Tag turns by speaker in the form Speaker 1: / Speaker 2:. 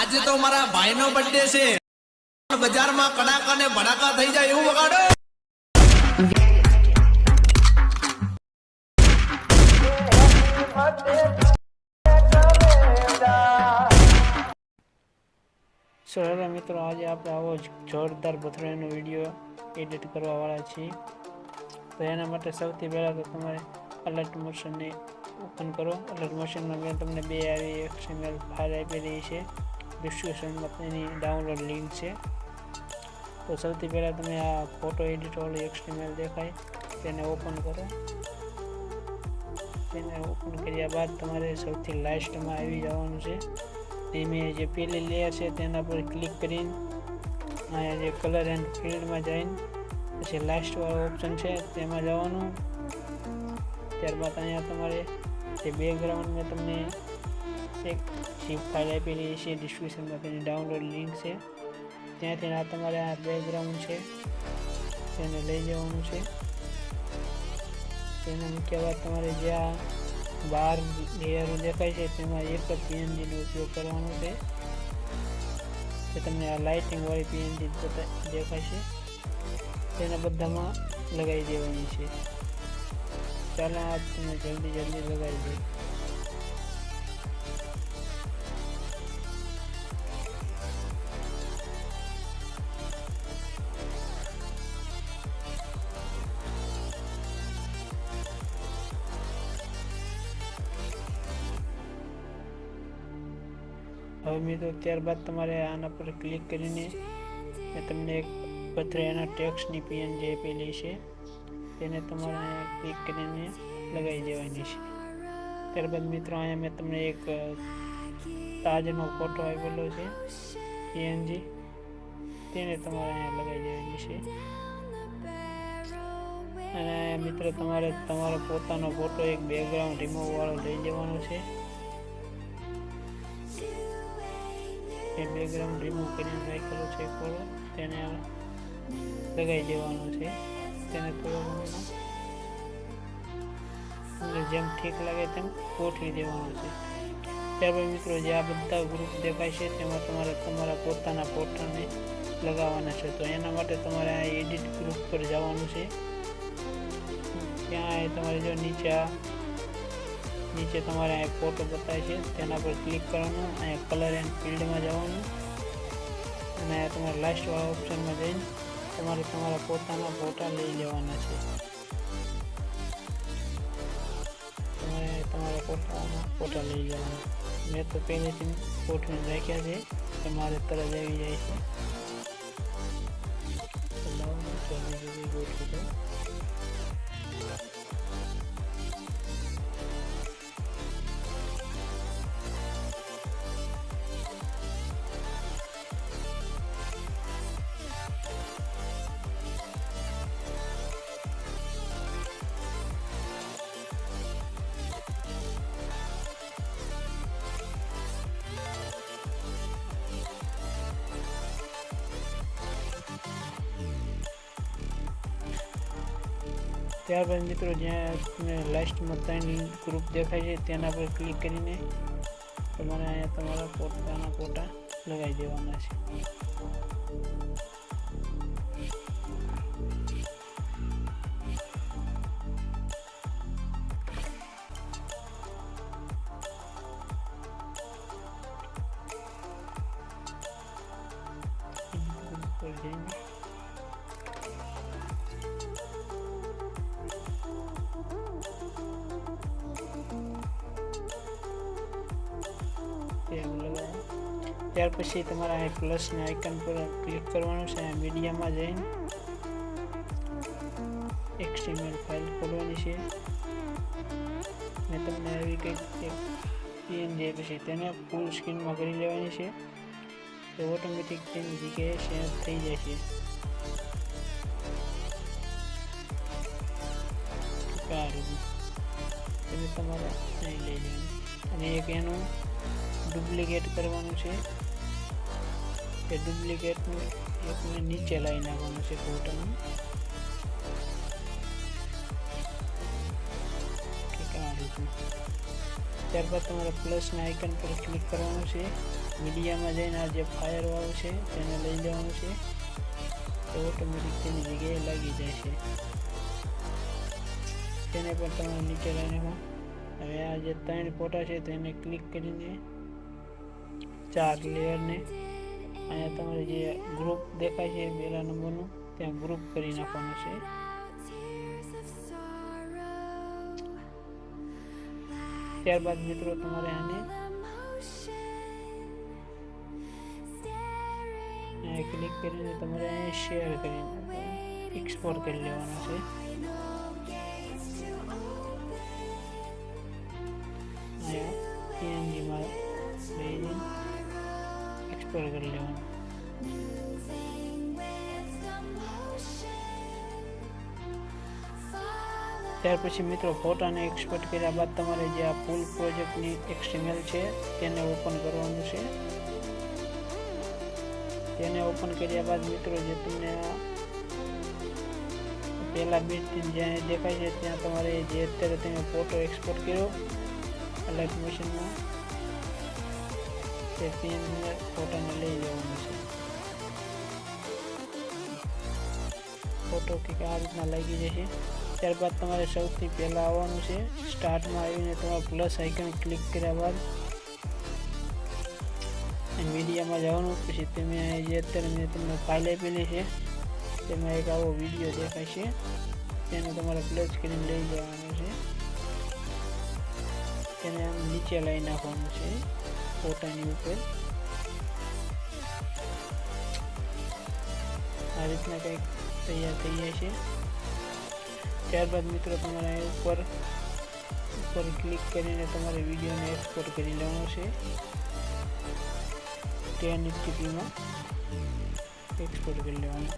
Speaker 1: આજે તો મારા ભાઈનો બર્થડે છે, બજારમાં કડાકા ને ભડાકા થઈ જાય એવું વગાડો.
Speaker 2: સો હેલો મિત્રો, આજે આપણે આવો જોરદાર પથરાઈનો વિડીયો એડિટ કરવા વાળા છીએ. તો એના માટે સૌથી પહેલાં તો તમારે અલર્ટ મોશનને ઓપન કરો. અલર્ટ મોશનમાં મેં તમને બે આવી XML ફાઇલ આપેલી છે, ડિસ્ક્રિપ્શનમાં તેની ડાઉનલોડ લિંક છે. તો સૌથી પહેલાં તમે આ ફોટો એડિટ વાળું XML દેખાય તેને ઓપન કરો. તેને ઓપન કર્યા બાદ તમારે સૌથી લાસ્ટમાં આવી જવાનું છે. મેં જે પેલી લેયર છે તેના પર ક્લિક કરીને અહીંયા જે કલર એન્ડ ફિલ્ડમાં જઈને પછી લાસ્ટ વાળો ઓપ્શન છે તેમાં જવાનું. ત્યારબાદ અહીંયા તમારે જે બેકગ્રાઉન્ડ મેં તમને એક ઝીપ ફાઇલ આપેલી છે, ડિસ્ક્રિપ્શનમાં તેની ડાઉનલોડ લિંક છે, ત્યાંથી આ તમારે આ બેકગ્રાઉન્ડ છે તેને લઈ જવાનું છે. તેને મૂક્યા બાદ તમારે જ્યાં 12 લેયરો દેખાય છે તેમાં એક જ PNGનો ઉપયોગ કરવાનો છે. તો તમને આ લાઇટિંગ વાળી PNG દેખાય છે તેના બધામાં લગાવી દેવાની છે. ચાલો આ તમે જલ્દી લગાવી દો. હવે મિત્રો ત્યારબાદ તમારે આના પર ક્લિક કરીને મેં તમને એક પથરાઈના ટેક્સ્ટની PNG આપેલી છે તેને તમારે અહીંયા ક્લિક કરીને લગાવી દેવાની છે. ત્યારબાદ મિત્રો અહીંયા મેં તમને એક તાજનો ફોટો આપેલો છે PNG, તેને તમારે અહીંયા લગાવી દેવાની છે. અને મિત્રો તમારે તમારો પોતાનો ફોટો એક બેકગ્રાઉન્ડ રિમૂવ વાળો લઈ જવાનો છે. એ બેકગ્રાઉન્ડ રિમૂવ કરીને રાખેલો છે ફોટો તેને લગાવી દેવાનો છે. તેને થોડો જેમ ઠીક લાગે તેમ ગોઠવી દેવાનું છે. ત્યારબાદ મિત્રો જે આ બધા ગ્રુપ દેખાય છે તેમાં તમારે તમારા પોતાના ફોટાને લગાવવાના છે. તો એના માટે તમારે આ એડિટ ગ્રુપ પર જવાનું છે. ત્યાં તમારે જો નીચે તમારે આ ફોટો બતાવે છે તેના પર ક્લિક કરવાનું. અહીંયા કલર એન્ડ ફિલ્ડમાં જવાનું અને તમારે લાસ્ટ વાળા ઓપ્શનમાં જઈને તમારે તમારા પોતાના ફોટા લઈ લેવાના છે. તમારે તમારા ફોટા લઈ જવાના. મેં તો પહેલેથી ગોઠવીને રાખ્યા છે, તમારે તરત આવી જાય છે. ગોઠવી દો. ત્યારબાદ મિત્રો જ્યાં તમે લાસ્ટમાં 3 ગ્રુપ દેખાય છે તેના પર ક્લિક કરીને તમારે અહીંયા તમારા પોતાના ફોટા લગાવી દેવાના છે. ત્યાર પછી તમારે આ પ્લસના આઇકન પર ક્લિક કરવાનું છે. મીડિયામાં જઈને XML ફાઇલ ખોલવાની છે. મેં તમને આવી કંઈક PNG પછી તેને ફૂલ સ્ક્રીનમાં કરી લેવાની છે. તો ઓટોમેટિક તેની જગ્યાએ શેર થઈ જશે. તેને તમારે અહીં લઈ જવાનું અને એક એનું ડુપ્લિકેટ કરવાનું છે. એ ડુપ્લિકેટનું એકને નીચે લાવી નાખવાનું છે ફોટાનું. ત્યારબાદ તમારે પ્લસના આઇકન પર ક્લિક કરવાનું છે. મીડિયામાં જઈને આ જે ફાયરવાળું છે તેને લઈ જવાનું છે, તો ઓટોમેટિક તેની જગ્યાએ લાગી જાય છે. તેને પણ તમારે નીચે લઈને હવે આ જે 3 ફોટા છે તેને ક્લિક કરીને 4 લેયરને અહીંયા તમારે જે ગ્રુપ દેખાય છે પહેલા નંબરનું ત્યાં ગ્રુપ કરી નાખવાનું છે. ત્યારબાદ મિત્રો તમારે આને ક્લિક કરીને તમારે અહીંયા શેર કરીને એક્સપોર્ટ કરી લેવાનું છે. PNGમાં લઈને એક્સપોર્ટ કરી લેવાનું. ત્યાર પછી મિત્રો ફોટાને એક્સપોર્ટ કર્યા બાદ તમારે જે આ ફૂલ પ્રોજેક્ટની XML છે તેને ઓપન કરવાનું છે. તેને ઓપન કર્યા બાદ મિત્રો જે તમને પહેલા બીટથી જ્યાં દેખાય છે ત્યાં તમારે જે અત્યારે તમે ફોટો એક્સપોર્ટ કર્યો અલગ મશીનમાં તે PNG ફોટાને લઈ જવાનું છે. ફોટો કંઈક આ રીતના લાગી જશે. ત્યારબાદ તમારે સૌથી પહેલાં આવવાનું છે સ્ટાર્ટમાં આવીને તમારે પ્લસ આઇકન ક્લિક કર્યા બાદ મીડિયામાં જવાનું. પછી તમે જે અત્યારે મેં તમને ફાઇલ આપેલી છે તેમાં એક આવો વિડીયો દેખાશે, તેને તમારે પ્લસ કરીને લઈ જવાનું છે. તેને આમ નીચે લઈ નાખવાનું છે ફોટાની ઉપર. આ રીતના કંઈક તૈયાર થઈ જાય છે. ત્યારબાદ મિત્રો તમારે ઉપર ક્લિક કરીને તમારે વિડીયોને એક્સપોર્ટ કરી લેવાનો છે. 1080pમાં એક્સપોર્ટ કરી લેવાનું.